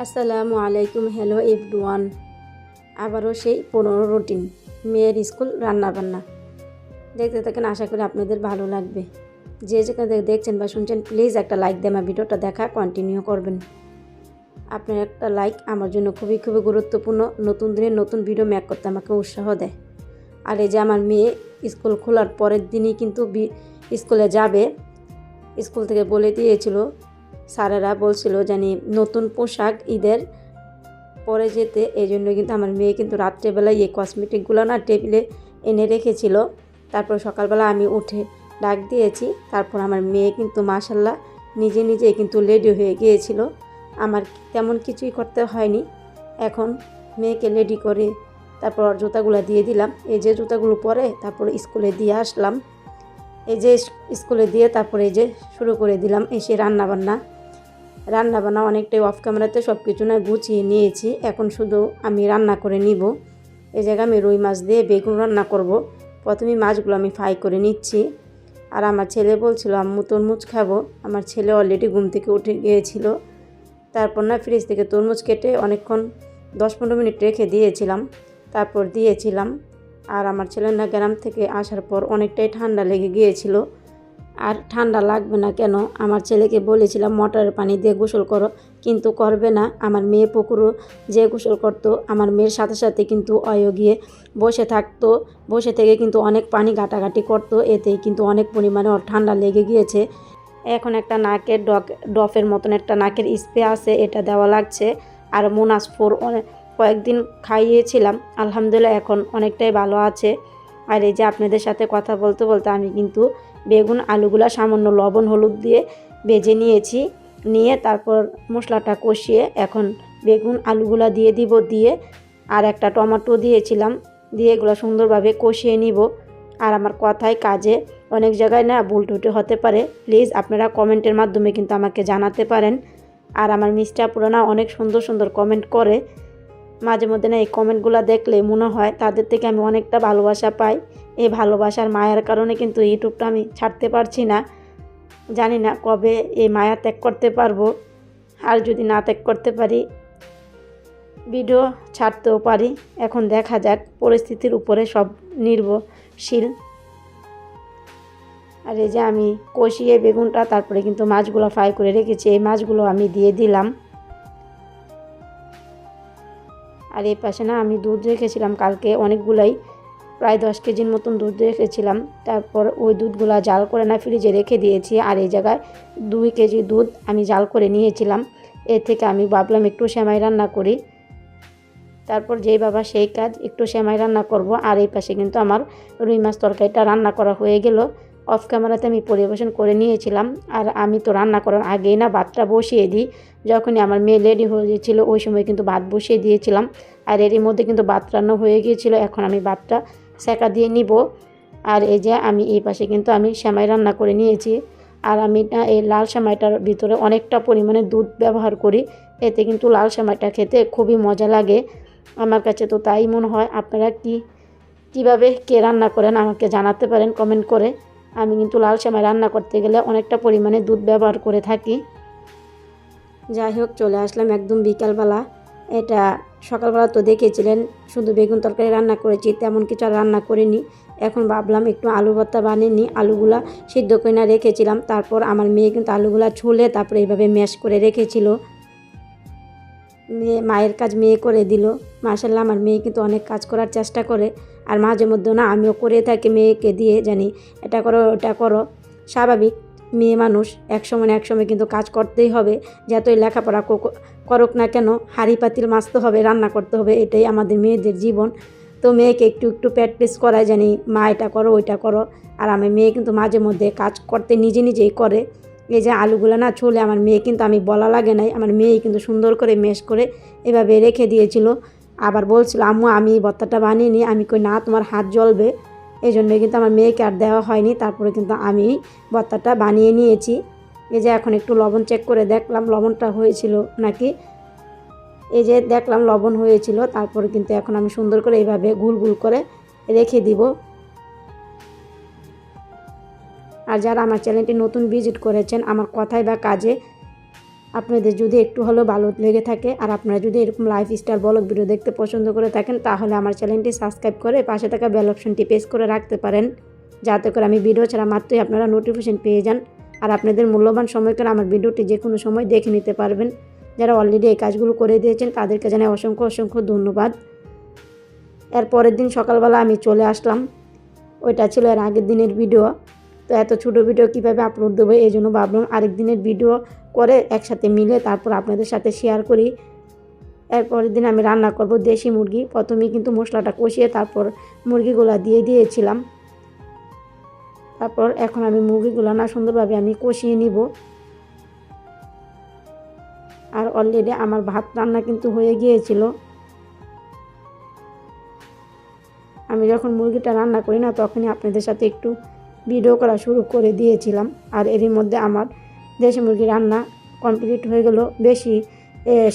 আসসালামু আলাইকুম। Hello everyone. আবারও সেই 15 রুটিন মেয়ের স্কুল রান্নাবান্না দেখতে থাকেন, আশা করি আপনাদের ভালো লাগবে। যে যেখানে দেখছেন বা শুনছেন প্লিজ একটা লাইক দিয়ে আমার ভিডিওটা দেখা কন্টিনিউ করবেন। আপনার একটা লাইক আমার জন্য খুবই খুবই গুরুত্বপূর্ণ। নতুন দিনের নতুন ভিডিও মেক করতে আমাকে উৎসাহ দেয়। আর এই যে আমার মেয়ে স্কুল খোলার পরের দিনই কিন্তু স্কুলে যাবে। স্কুল থেকে বলে দিয়েছিল, স্যারেরা বলছিল জানি নতুন পোশাক ঈদের পরে যেতে। এই জন্য কিন্তু আমার মেয়ে কিন্তু রাত্রেবেলায় এই কসমেটিকগুলো না টেবিলে এনে রেখেছিল। তারপর সকালবেলা আমি উঠে ডাক দিয়েছি। তারপর আমার মেয়ে কিন্তু মাশাল্লাহ নিজে নিজে কিন্তু রেডি হয়ে গিয়েছিল। আমার তেমন কিছুই করতে হয়নি। এখন মেয়েকে রেডি করে তারপর জুতাগুলো দিয়ে দিলাম। এই যে জুতাগুলো পরে তারপর স্কুলে দিয়ে আসলাম। এই যে স্কুলে দিয়ে তারপরে এই যে শুরু করে দিলাম এসে রান্নাবান্না অনেকটাই অফ ক্যামেরাতে সব কিছু না গুছিয়ে নিয়েছি। এখন শুধু আমি রান্না করে নিব। এই জায়গায় আমি রুই মাছ দিয়ে বেগুন রান্না করব। প্রথমে মাছগুলো আমি ফ্রাই করে নিচ্ছি। আর আমার ছেলে বলছিল আম্মু তরমুজ খাবো। আমার ছেলে অলরেডি ঘুম থেকে উঠে গিয়েছিল। তারপর না ফ্রিজ থেকে তরমুজ কেটে অনেকক্ষণ 10-15 মিনিট রেখে দিয়েছিলাম। তারপর দিয়েছিলাম। আর আমার ছেলে না গ্রাম থেকে আসার পর অনেকটাই ঠান্ডা লেগে গিয়েছিল। আর ঠান্ডা লাগবে না কেন, আমার ছেলেকে বলেছিলাম মোটরের পানি দিয়ে গোসল করো, কিন্তু করবে না। আমার মেয়ে পুকুরও যে গোসল করতো, আমার মেয়ের সাথে সাথে কিন্তু অয় গিয়ে বসে থাকতো। বসে থেকে কিন্তু অনেক পানি ঘাটাঘাটি করতো। এতেই কিন্তু অনেক পরিমাণে ওর ঠান্ডা লেগে গিয়েছে। এখন একটা নাকের ডফের মতন একটা নাকের স্প্রে আছে, এটা দেওয়া লাগছে। আর মোনাসফোর কয়েকদিন খাইয়েছিলাম, আলহামদুলিল্লাহ এখন অনেকটাই ভালো আছে। আর এই যে আপনাদের সাথে কথা বলতে বলতে আমি কিন্তু বেগুন আলুগুলা সামান্য লবণ হলুদ দিয়ে ভেজে নিয়েছি। নিয়ে তারপর মশলাটা কষিয়ে এখন বেগুন আলুগুলা দিয়ে দিব। দিয়ে আর একটা টমেটো দিয়েছিলাম, দিয়ে এগুলো সুন্দরভাবে কষিয়ে নিব। আর আমার কথায় কাজে অনেক জায়গায় না ভুল টুটি হতে পারে, প্লিজ আপনারা কমেন্টের মাধ্যমে কিন্তু আমাকে জানাতে পারেন। আর আমার মিষ্টি আপুরা না অনেক সুন্দর সুন্দর কমেন্ট করে। মাঝে মধ্যে না এই কমেন্টগুলো দেখলে মনে হয় তাদের থেকে আমি অনেকটা ভালোবাসা পাই। এই ভালোবাসার মায়ার কারণে কিন্তু ইউটিউবটা আমি ছাড়তে পারছি না। জানি না কবে এই মায়া ত্যাগ করতে পারবো। আর যদি না ত্যাগ করতে পারি ভিডিও ছাড়তেও পারি। এখন দেখা যাক, পরিস্থিতির উপরে সব নির্ভরশীল। আর এই যে আমি কষিয়ে বেগুনটা তারপরে কিন্তু মাছগুলো ফ্রাই করে রেখেছি, এই মাছগুলো আমি দিয়ে দিলাম। আর এই পাশে না আমি দুধ রেখেছিলাম কালকে অনেকগুলাই, প্রায় 10 কেজির মতন দুধ রেখেছিলাম। তারপর ওই দুধগুলা জাল করে না ফ্রিজে রেখে দিয়েছি। আর এই জায়গায় 2 কেজি দুধ আমি জাল করে নিয়েছিলাম। এর থেকে আমি ভাবলাম একটু সেমাই রান্না করি। তারপর যেই বাবা সেই কাজ, একটু সেমাই রান্না করব। আর এই পাশে কিন্তু আমার রুই মাছ তরকারিটা রান্না করা হয়ে গেল। অফ ক্যামেরাতে আমি পরিবেশন করে নিয়েছিলাম। আর আমি তো রান্না করার আগেই না ভাতটা বসিয়ে দিই। যখনই আমার মেয়ে রেডি হয়েছিল ওই সময় কিন্তু ভাত বসিয়ে দিয়েছিলাম। আর এরই মধ্যে কিন্তু ভাত রান্না হয়ে গিয়েছিল। এখন আমি ভাতটা সেকা দিয়ে নিব। আর এই যে আমি এই পাশে কিন্তু আমি সেমাই রান্না করে নিয়েছি। আর আমি এই লাল সেমাইটার ভিতরে অনেকটা পরিমাণে দুধ ব্যবহার করি। এতে কিন্তু লাল সেমাইটা খেতে খুবই মজা লাগে। আমার কাছে তো তাই মনে হয়। আপনারা কীভাবে কে রান্না করেন আমাকে জানাতে পারেন কমেন্ট করে। আমি কিন্তু লাল সেমাই রান্না করতে গেলে অনেকটা পরিমাণে দুধ ব্যবহার করে থাকি। যাই হোক, চলে আসলাম একদম বিকালবেলা। এটা সকালবেলা তো দেখেছিলেন শুধু বেগুন তরকারি রান্না করেছি, তেমন কিছু আর রান্না করিনি। এখন ভাবলাম একটু আলু ভর্তা বানিয়ে নিই। আলুগুলা সিদ্ধ করে না রেখেছিলাম। তারপর আমার মেয়ে কিন্তু আলুগুলা ছুলে তারপরে এইভাবে ম্যাশ করে রেখেছিল। মায়ের কাজ মেয়ে করে দিল। মাশাআল্লাহ, আমার মেয়ে কিন্তু অনেক কাজ করার চেষ্টা করে। আর মাঝে মধ্যে না আমিও করে থাকি মেয়েকে দিয়ে, জানি এটা করো ওটা করো। স্বাভাবিক, মেয়ে মানুষ একসময় না একসময় কিন্তু কাজ করতেই হবে। যতই লেখাপড়া করুক না কেন, হাঁড়ি পাতিল মাজতে হবে, রান্না করতে হবে, এটাই আমাদের মেয়েদের জীবন। তো মেয়েকে একটু একটু প্র্যাকটিস করায়, জানি মা এটা করো ওইটা করো। আর আমার মেয়ে কিন্তু মাঝে মধ্যে কাজ করতে নিজেই করে। এই যে আলুগুলো না ছুলে আমার মেয়ে কিন্তু আমি বলা লাগে নাই, আমার মেয়ে কিন্তু সুন্দর করে ম্যাশ করে এভাবে রেখে দিয়েছিল। আবার বলছিল আম্মু আমি ভর্তাটা বানিয়ে নিই। আমি কই না, তোমার হাত জ্বলবে। এই জন্যই কিন্তু আমার মেয়েকে আর দেওয়া হয়নি। তারপরে কিন্তু আমি ভর্তাটা বানিয়ে নিয়েছি। এই যে এখন একটু লবণ চেক করে দেখলাম লবণটা হয়েছিল নাকি। এই যে দেখলাম লবণ হয়েছিল। তারপরে কিন্তু এখন আমি সুন্দর করে এইভাবে গুল গুল করে রেখে দিব। আর যারা আমার চ্যানেলটি নতুন ভিজিট করেছেন, আমার কথায় বা কাজে আপনাদের যদি একটু হলেও ভালো লেগে থাকে আর আপনারা যদি এরকম লাইফস্টাইল ব্লগ ভিডিও দেখতে পছন্দ করে থাকেন, তাহলে আমার চ্যানেলটি সাবস্ক্রাইব করে পাশে থাকা বেল অপশনটি প্রেস করে রাখতে পারেন, যাতে করে আমি ভিডিও ছাড়া মাত্রই আপনারা নোটিফিকেশন পেয়ে যান আর আপনাদের মূল্যবান সময় করে আমার ভিডিওটি যে কোনো সময় দেখে নিতে পারবেন। যারা অলরেডি এই কাজগুলো করে দিয়েছেন তাদেরকে জানাই অসংখ্য ধন্যবাদ। এর পরের দিন সকালবেলা আমি চলে আসলাম, ওইটা ছিল এর আগের দিনের ভিডিও। তো এত ছোটো ভিডিও কীভাবে আপলোড দেবো, এই জন্য ভাবলাম আরেক দিনের ভিডিও করে একসাথে মিলে তারপর আপনাদের সাথে শেয়ার করি। এরপরের দিন আমি রান্না করব দেশি মুরগি। প্রথমেই কিন্তু মশলাটা কষিয়ে তারপর মুরগিগুলো দিয়ে দিয়েছিলাম। তারপর এখন আমি মুরগিগুলো না সুন্দরভাবে আমি কষিয়ে নিব। আর অলরেডি আমার ভাত রান্না কিন্তু হয়ে গিয়েছিল। আমি যখন মুরগিটা রান্না করি না তখনই আপনাদের সাথে একটু ভিডিও করা শুরু করে দিয়েছিলাম। আর এরই মধ্যে আমার দেশি মুরগি রান্না কমপ্লিট হয়ে গেল। বেশি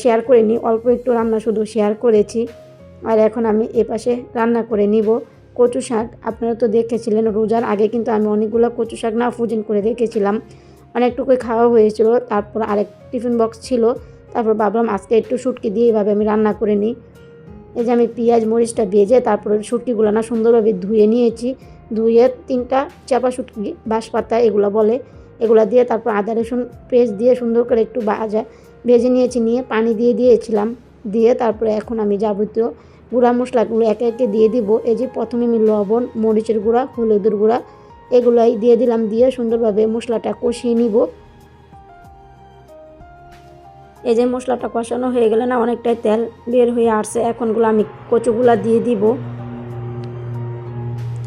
শেয়ার করিনি, অল্প একটু রান্না শুধু শেয়ার করেছি। আর এখন আমি এপাশে রান্না করে নিব কচু শাক। আপনারা তো দেখেছিলেন রোজার আগে কিন্তু আমি অনেকগুলো কচু শাক না ফ্রোজেন করে রেখেছিলাম, অনেকটুকুই খাওয়া হয়েছিল। তারপর আরেক টিফিন বক্স ছিল। তারপর ভাবলাম আজকে একটু শুটকি দিয়ে এইভাবে আমি রান্না করে নিই। এই যে আমি পেঁয়াজ মরিচটা ভেজে তারপরে শুটকিগুলো না সুন্দরভাবে ধুয়ে নিয়েছি। ধুয়ে 3টা চাপা শুটকি, বাঁশপাতা এগুলো বলে, এগুলো দিয়ে তারপর আদা রসুন পেস্ট দিয়ে সুন্দর করে একটু ভেজে নিয়েছি। নিয়ে পানি দিয়ে দিয়েছিলাম। দিয়ে তারপরে এখন আমি যাবতীয় গুঁড়া মশলাগুলো একে একে দিয়ে দিব। এই যে প্রথমে আমি লবণ, মরিচের গুঁড়া, হলুদের গুঁড়া এগুলাই দিয়ে দিলাম। দিয়ে সুন্দরভাবে মশলাটা কষিয়ে নিব। এই যে মশলাটা কষানো হয়ে গেলে না অনেকটাই তেল বের হয়ে আসছে। এখনগুলো আমি কচুগুলা দিয়ে দিব।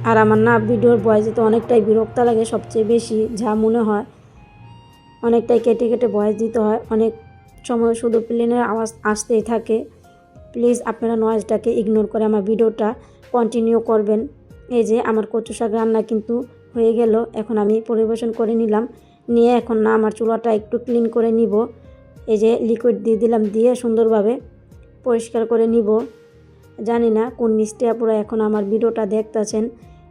আর আমার না ভিডিওর ভয়েস দিতে অনেকটাই বিরক্ত লাগে, সবচেয়ে বেশি যা মনে হয় অনেকটাই কেটে কেটে ভয়েস দিতে হয়। অনেক সময় শুধু প্লেনের আওয়াজ আসতেই থাকে। প্লিজ আপনারা নয়েজটাকে ইগনোর করে আমার ভিডিওটা কন্টিনিউ করবেন। এই যে আমার কচু শাক রান্না কিন্তু হয়ে গেল। এখন আমি পরিবেশন করে নিলাম। নিয়ে এখন না আমার চুলাটা একটু ক্লিন করে নিব। এই যে লিকুইড দিয়ে দিলাম, দিয়ে সুন্দরভাবে পরিষ্কার করে নিব। জানি না কোন মিষ্টি আপুরা এখন আমার ভিডিওটা দেখতেছেন,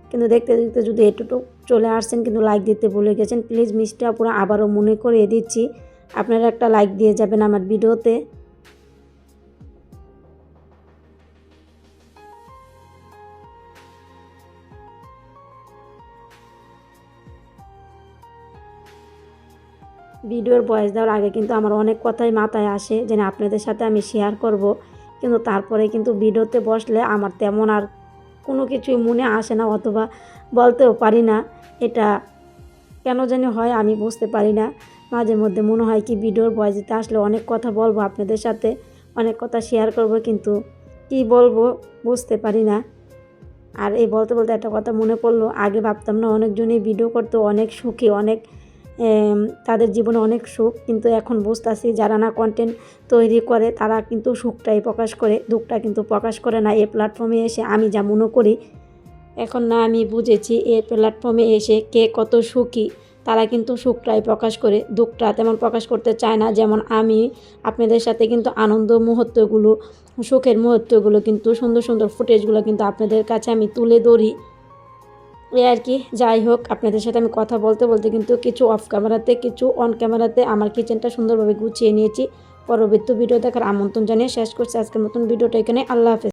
কিন্তু দেখতে দেখতে যদি এটুকু চলে আসছেন কিন্তু লাইক দিতে ভুলে গেছেন। প্লিজ মিষ্টি আপুরা আবারও মনে করিয়ে দিচ্ছি, আপনারা একটা লাইক দিয়ে যাবেন আমার ভিডিওতে। ভিডিওর ভয়েস দেওয়ার আগে কিন্তু আমার অনেক কথাই মাথায় আসে যেন আপনাদের সাথে আমি শেয়ার করব, কিন্তু তারপরে কিন্তু ভিডিওতে বসলে আমার তেমন আর কোনো কিছুই মনে আসে না, অথবা বলতেও পারি না। এটা কেন জানি হয় আমি বুঝতে পারি না। মাঝে মধ্যে মনে হয় কি ভিডিওর ভয়েস দিতে আসলে অনেক কথা বলবো আপনাদের সাথে, অনেক কথা শেয়ার করব, কিন্তু কি বলবো বুঝতে পারি না। আর এই বলতে বলতে একটা কথা মনে পড়লো, আগে ভাবতাম না অনেকজনই ভিডিও করতে অনেক সুখী, অনেক তাদের জীবনে অনেক সুখ, কিন্তু এখন বুঝতেছি যারা না কন্টেন্ট তৈরি করে তারা কিন্তু সুখটাই প্রকাশ করে, দুঃখটা কিন্তু প্রকাশ করে না। এই প্ল্যাটফর্মে এসে আমি যা মনে করি এখন না আমি বুঝেছি, এই প্ল্যাটফর্মে এসে কে কত সুখী তারা কিন্তু সুখটাই প্রকাশ করে, দুঃখটা তেমন প্রকাশ করতে চায় না। যেমন আমি আপনাদের সাথে কিন্তু আনন্দ মুহূর্তগুলো, সুখের মুহূর্তগুলো কিন্তু সুন্দর সুন্দর ফুটেজগুলো কিন্তু আপনাদের কাছে আমি তুলে ধরি। এই আর কি। যাই হোক, আপনাদের সাথে আমি কথা বলতে বলতে কিন্তু কিছু অফ ক্যামেরাতে কিছু অন ক্যামেরাতে আমার কিচেনটা সুন্দরভাবে গুছিয়ে নিয়েছি। পরবর্তী ভিডিও দেখার আমন্ত্রণ জানিয়ে শেষ করছি আজকের মতন ভিডিওটা এখানে। আল্লাহ হাফেজ।